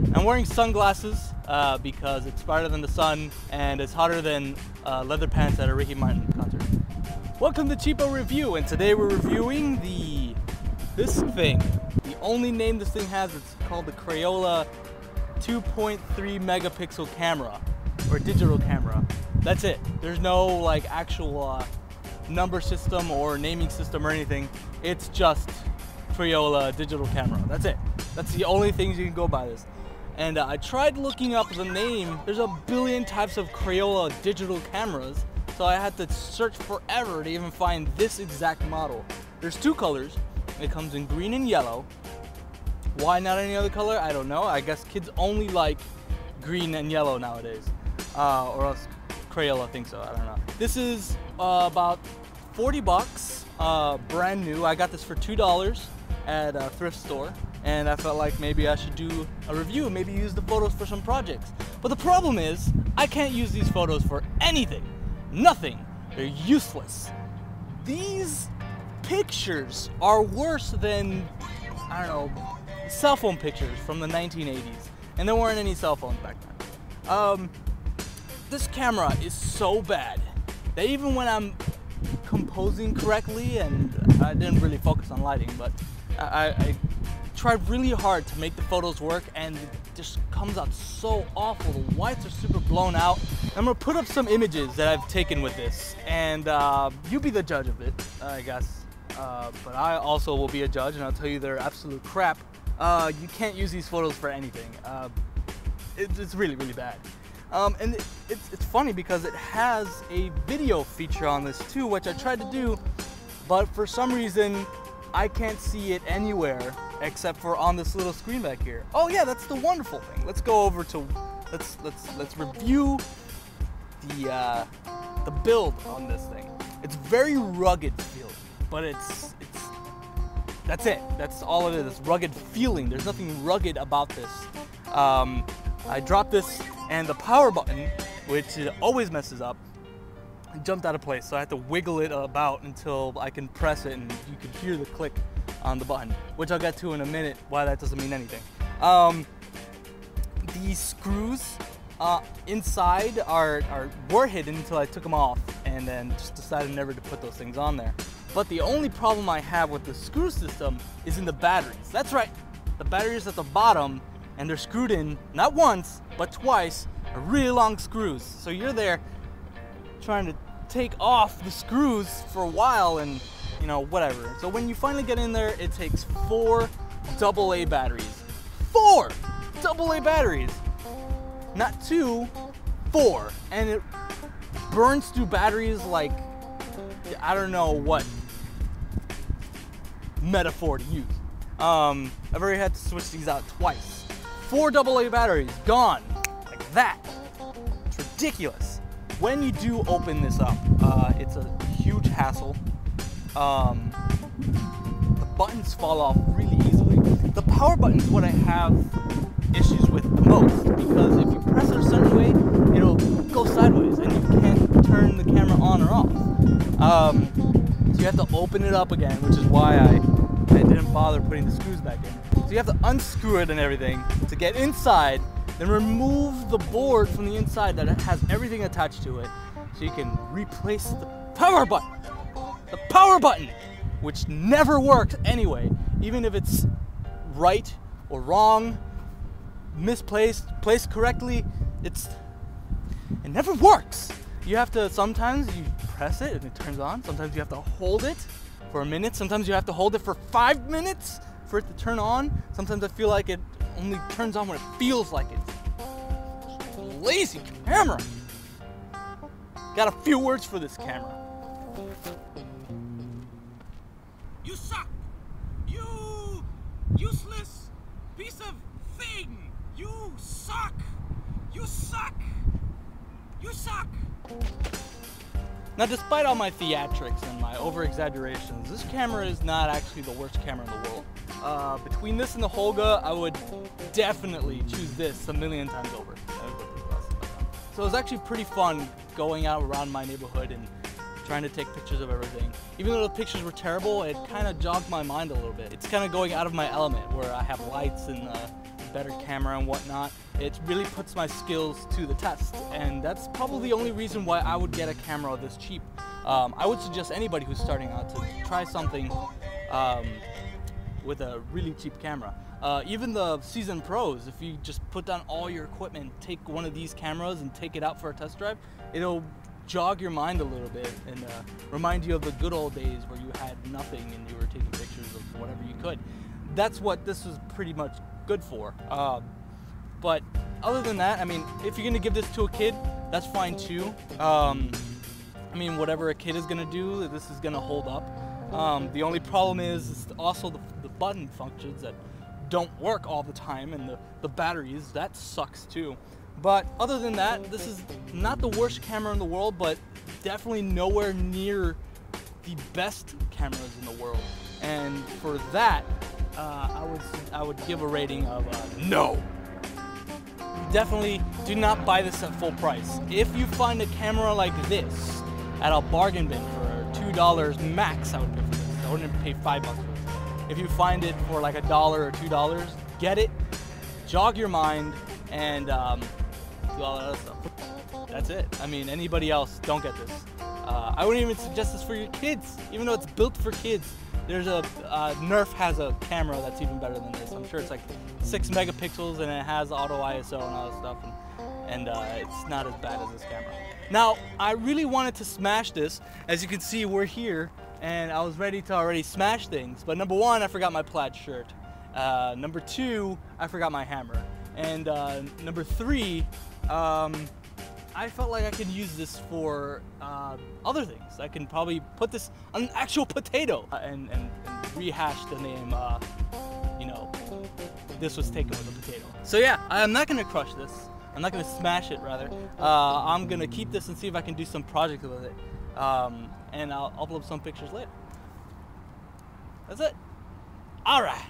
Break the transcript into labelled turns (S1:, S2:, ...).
S1: I'm wearing sunglasses because it's brighter than the sun and it's hotter than leather pants at a Ricky Martin concert. Welcome to Cheapo Review, and today we're reviewing this thing. The only name this thing has, it's called the Crayola 2.3 megapixel camera, or digital camera. That's it. There's no like actual number system or naming system or anything. It's just Crayola digital camera. That's it. That's the only things you can go by this. And I tried looking up the name. There's a billion types of Crayola digital cameras, so I had to search forever to even find this exact model. There's two colors. It comes in green and yellow. Why not any other color? I don't know. I guess kids only like green and yellow nowadays, or else Crayola thinks so. I don't know. This is about 40 bucks, brand new. I got this for $2 at a thrift store, and I felt like maybe I should do a review, maybe use the photos for some projects. But the problem is, I can't use these photos for anything. Nothing. They're useless. These pictures are worse than, I don't know, cell phone pictures from the 1980s. And there weren't any cell phones back then. This camera is so bad that even when I'm composing correctly, and I didn't really focus on lighting, but I tried really hard to make the photos work, and it just comes out so awful. The whites are super blown out. I'm gonna put up some images that I've taken with this, and you be the judge of it, I guess. But I also will be a judge, and I'll tell you they're absolute crap. You can't use these photos for anything. It's really, really bad. And it's funny because it has a video feature on this too, which I tried to do, but for some reason I can't see it anywhere except for on this little screen back here. Oh yeah, that's the wonderful thing. Let's go over to let's review the build on this thing. It's very rugged feeling, but that's it. That's all it is. It's rugged feeling. There's nothing rugged about this. I dropped this, and the power button, which it always messes up, jumped out of place, so I had to wiggle it about until I can press it and you can hear the click on the button, which I'll get to in a minute why that doesn't mean anything. The screws inside were hidden until I took them off, and then just decided never to put those things on there. But the only problem I have with the screw system is in the batteries. That's right, the batteries at the bottom, and they're screwed in not once but twice, are really long screws. So you're there trying to take off the screws for a while, and you know, whatever. So when you finally get in there, it takes 4 AA batteries. 4 AA batteries! Not 2, 4. And it burns through batteries like, I don't know what metaphor to use. I've already had to switch these out twice. 4 AA batteries, gone, like that. It's ridiculous. When you do open this up, it's a huge hassle. The buttons fall off really easily. The power button is what I have issues with the most, because if you press it a certain way, it'll go sideways and you can't turn the camera on or off. So you have to open it up again, which is why I didn't bother putting the screws back in. So you have to unscrew it and everything to get inside, then remove the board from the inside that has everything attached to it, so you can replace the power button. The power button, which never works anyway, even if it's right or wrong, misplaced, placed correctly, it never works. You have to, sometimes you press it and it turns on, sometimes you have to hold it for a minute, sometimes you have to hold it for 5 minutes for it to turn on. Sometimes I feel like it only turns on when it feels like it. Lazy camera. Got a few words for this camera.
S2: You suck! You useless piece of thing! You suck! You suck! You suck!
S1: Now, despite all my theatrics and my over-exaggerations, this camera is not actually the worst camera in the world. Between this and the Holga, I would definitely choose this a million times over. So it was actually pretty fun going out around my neighborhood and trying to take pictures of everything. Even though the pictures were terrible, it kind of jogged my mind a little bit. It's kind of going out of my element where I have lights and better camera and whatnot. It really puts my skills to the test, and that's probably the only reason why I would get a camera this cheap. I would suggest anybody who's starting out to try something with a really cheap camera. Even the seasoned pros, if you just put down all your equipment, take one of these cameras and take it out for a test drive, it'll jog your mind a little bit and remind you of the good old days where you had nothing and you were taking pictures of whatever you could. That's what this was pretty much good for. But other than that, I mean, if you're gonna give this to a kid, that's fine too. I mean, whatever a kid is gonna do, this is gonna hold up. The only problem is also the button functions that don't work all the time, and the batteries, that sucks too. But other than that, this is not the worst camera in the world, but definitely nowhere near the best cameras in the world. And for that, I would give a rating of no. Definitely do not buy this at full price. If you find a camera like this at a bargain bin for $2 max, I would pay for this. I wouldn't pay $5 for this. If you find it for like $1 or $2, get it, jog your mind, and do all that other stuff. That's it. I mean, anybody else, don't get this. I wouldn't even suggest this for your kids, even though it's built for kids. There's Nerf has a camera that's even better than this. I'm sure it's like 6 megapixels and it has auto ISO and all that stuff, and it's not as bad as this camera. Now, I really wanted to smash this. As you can see, we're here, and I was ready to already smash things. But number one, I forgot my plaid shirt. Number two, I forgot my hammer. And number three, I felt like I could use this for other things. I can probably put this on an actual potato and rehash the name, you know, this was taken with a potato. So yeah, I'm not gonna crush this. I'm not gonna smash it, rather. I'm gonna keep this and see if I can do some project with it. And I'll upload some pictures later. That's it. All right.